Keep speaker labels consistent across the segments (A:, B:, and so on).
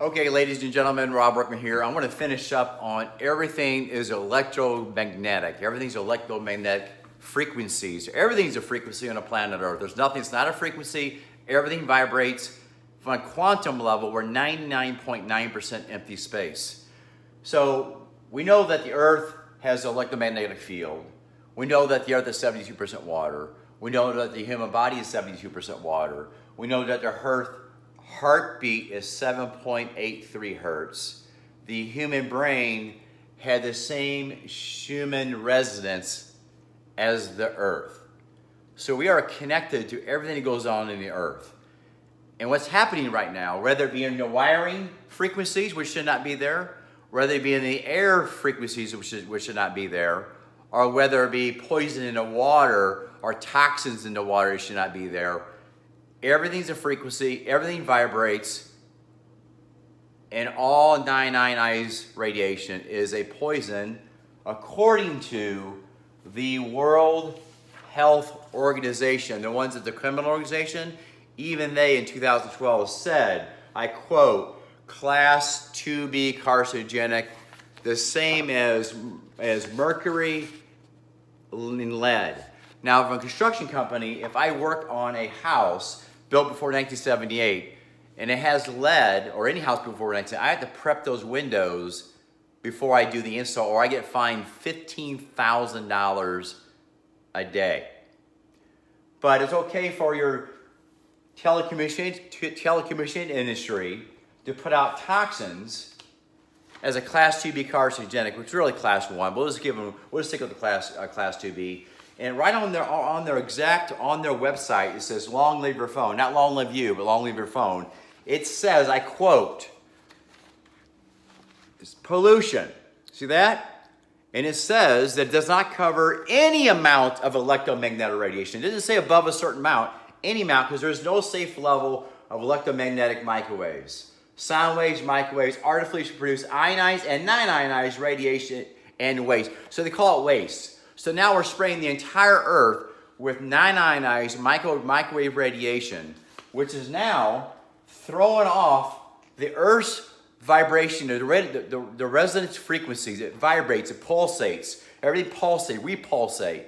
A: Okay, ladies and gentlemen, Rob Workman here. I want to finish up on everything is electromagnetic. Everything's electromagnetic frequencies. Everything's a frequency on the planet Earth. There's nothing that's not a frequency. Everything vibrates. From a quantum level, we're 99.9% empty space. So we know that the Earth has an electromagnetic field. We know that the Earth is 72% water. We know that the human body is 72% water. We know that the Earth heartbeat is 7.83 hertz. The human brain had the same human resonance as the Earth. So we are connected to everything that goes on in the Earth. And what's happening right now, whether it be in the wiring frequencies, which should not be there, whether it be in the air frequencies, which should not be there, or whether it be poison in the water or toxins in the water, it should not be there. Everything's a frequency, everything vibrates, and all 99 radiation is a poison according to the World Health Organization. The ones at the criminal organization, even they in 2012 said, I quote, class 2B carcinogenic, the same as mercury and lead. Now, if a construction company, if I work on a house built before 1978, and it has lead, or any house before 1978, I have to prep those windows before I do the install, or I get fined $15,000 a day. But it's okay for your telecommunication industry to put out toxins as a class 2B carcinogenic, which is really class 1. We'll just stick with the class 2B. And right on their website, it says, long live your phone. Not long live you, but long live your phone. It says, I quote, it's pollution. See that? And it says that it does not cover any amount of electromagnetic radiation. It doesn't say above a certain amount, any amount, because there's no safe level of electromagnetic microwaves. Sound waves, microwaves, artificially produced ionized and non-ionized radiation and waste. So they call it waste. So now we're spraying the entire Earth with non-ionized microwave radiation, which is now throwing off the Earth's vibration, the resonance frequencies. It vibrates, it pulsates. Everything pulsates, we pulsate.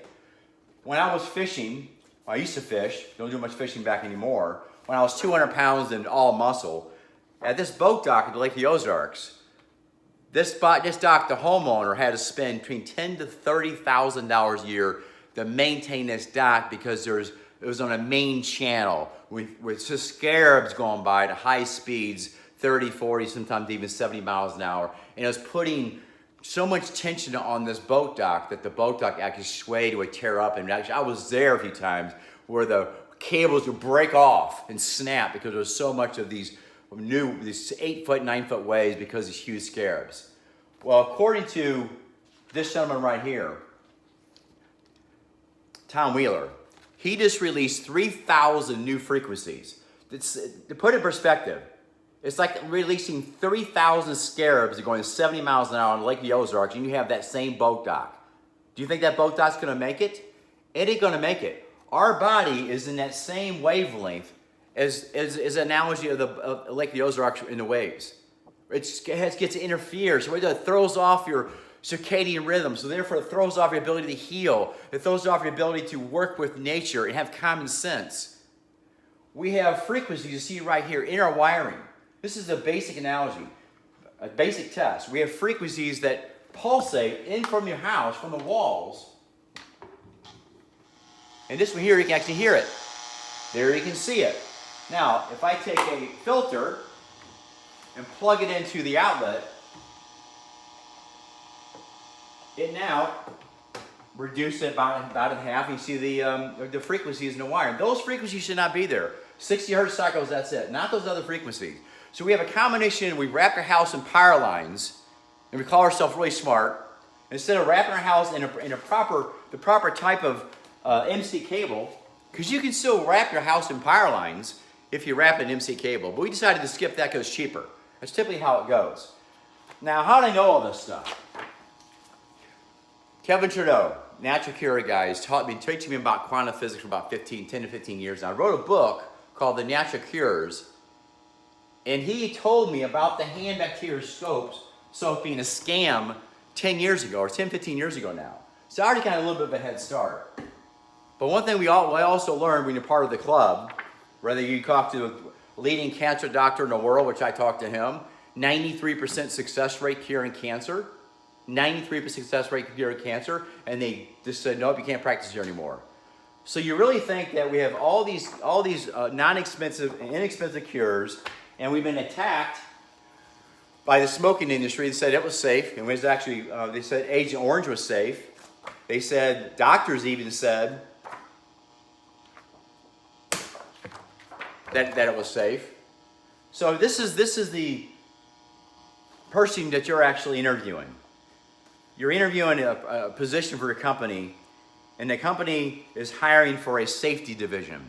A: When I was fishing, I used to fish, don't do much fishing back anymore, when I was 200 pounds and all muscle, at this boat dock at the Lake of the Ozarks, this dock, the homeowner had to spend between $10,000 to $30,000 a year to maintain this dock because it was on a main channel with just scarabs going by at high speeds, 30, 40, sometimes even 70 miles an hour. And it was putting so much tension on this boat dock that the boat dock actually swayed, would tear up. And actually, I was there a few times where the cables would break off and snap because there was so much of these 8-foot, 9-foot waves because of these huge scarabs. Well, according to this gentleman right here, Tom Wheeler, he just released 3,000 new frequencies. To put it in perspective, it's like releasing 3,000 scarabs going 70 miles an hour on Lake of the Ozarks, and you have that same boat dock. Do you think that boat dock's going to make it? It ain't going to make it. Our body is in that same wavelength as an analogy of the Lake of the Ozarks in the waves. It gets to interfere, so it throws off your circadian rhythm, so therefore it throws off your ability to heal. It throws off your ability to work with nature and have common sense. We have frequencies you see right here in our wiring. This is a basic analogy, a basic test. We have frequencies that pulsate in from your house, from the walls. And this one here, you can actually hear it. There you can see it. Now, if I take a filter and plug it into the outlet, it now reduces it about in half. You see the frequencies in the wire. Those frequencies should not be there. 60 hertz cycles, that's it. Not those other frequencies. So we have a combination. We wrap our house in power lines, and we call ourselves really smart. Instead of wrapping our house in the proper type of MC cable, because you can still wrap your house in power lines if you wrap an MC cable. But we decided to skip that because it's cheaper. That's typically how it goes. Now, how do I know all this stuff? Kevin Trudeau, natural cure guy, has teaching me about quantum physics for about 10 to 15 years now. I wrote a book called The Natural Cures. And he told me about the hand bacteria soap being a scam 10 years ago, or 10, 15 years ago now. So I already got a little bit of a head start. But one thing we also learned when you're part of the club, whether you talk to a leading cancer doctor in the world, which I talked to him, 93% success rate curing cancer, 93% success rate curing cancer, and they just said, nope, you can't practice here anymore. So you really think that we have all these non-expensive and inexpensive cures, and we've been attacked by the smoking industry. They said it was safe, and it was actually, they said Agent Orange was safe. They said, doctors even said that it was safe. So this is the person that you're actually interviewing. You're interviewing a position for a company, and the company is hiring for a safety division.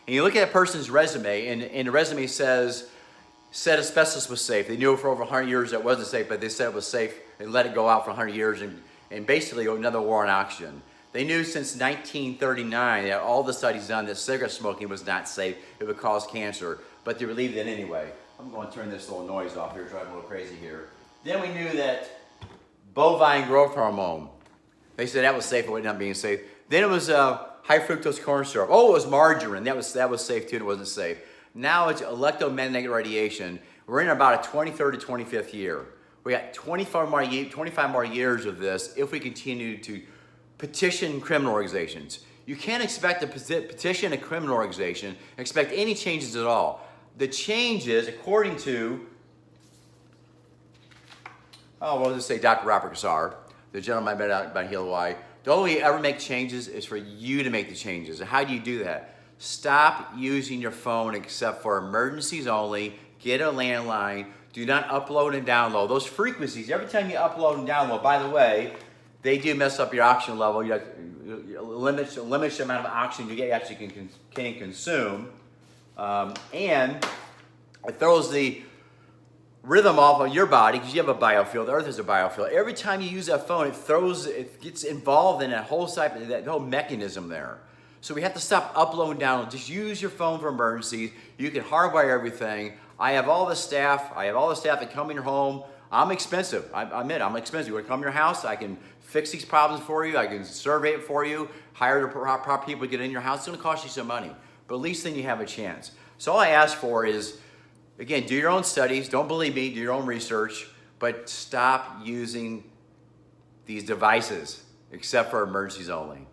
A: And you look at a person's resume, and the resume said asbestos was safe. They knew for over 100 years that it wasn't safe, but they said it was safe and let it go out for 100 years and basically another war on oxygen. They knew since 1939 that all the studies done that cigarette smoking was not safe, it would cause cancer, but they believed it anyway. I'm going to turn this little noise off here, driving a little crazy here. Then we knew that bovine growth hormone, they said that was safe, it would not being safe. Then it was high fructose corn syrup. Oh, it was margarine, that was safe too, it wasn't safe. Now it's electromagnetic radiation. We're in about a 23rd to 25th year. We got 25 more years of this if we continue to petition criminal organizations. You can't expect to petition a criminal organization and expect any changes at all. The changes, according to, we'll just say Dr. Robert Kassar, the gentleman I met out by Hill, Hawaii, the only way you ever make changes is for you to make the changes. And how do you do that? Stop using your phone except for emergencies only. Get a landline. Do not upload and download. Those frequencies, every time you upload and download, by the way, they do mess up your oxygen level. You limit the amount of oxygen you actually can consume. And it throws the rhythm off of your body because you have a biofield. The earth is a biofield. Every time you use that phone, it gets involved in that whole mechanism there. So we have to stop uploading, download. Just use your phone for emergencies. You can hardwire everything. I have all the staff that come in your home. I'm expensive. I admit I'm expensive. You want to come to your house, I can fix these problems for you. I can survey it for you. Hire the proper people to get in your house. It's going to cost you some money, but at least then you have a chance. So all I ask for is, again, do your own studies. Don't believe me. Do your own research, but stop using these devices except for emergencies only.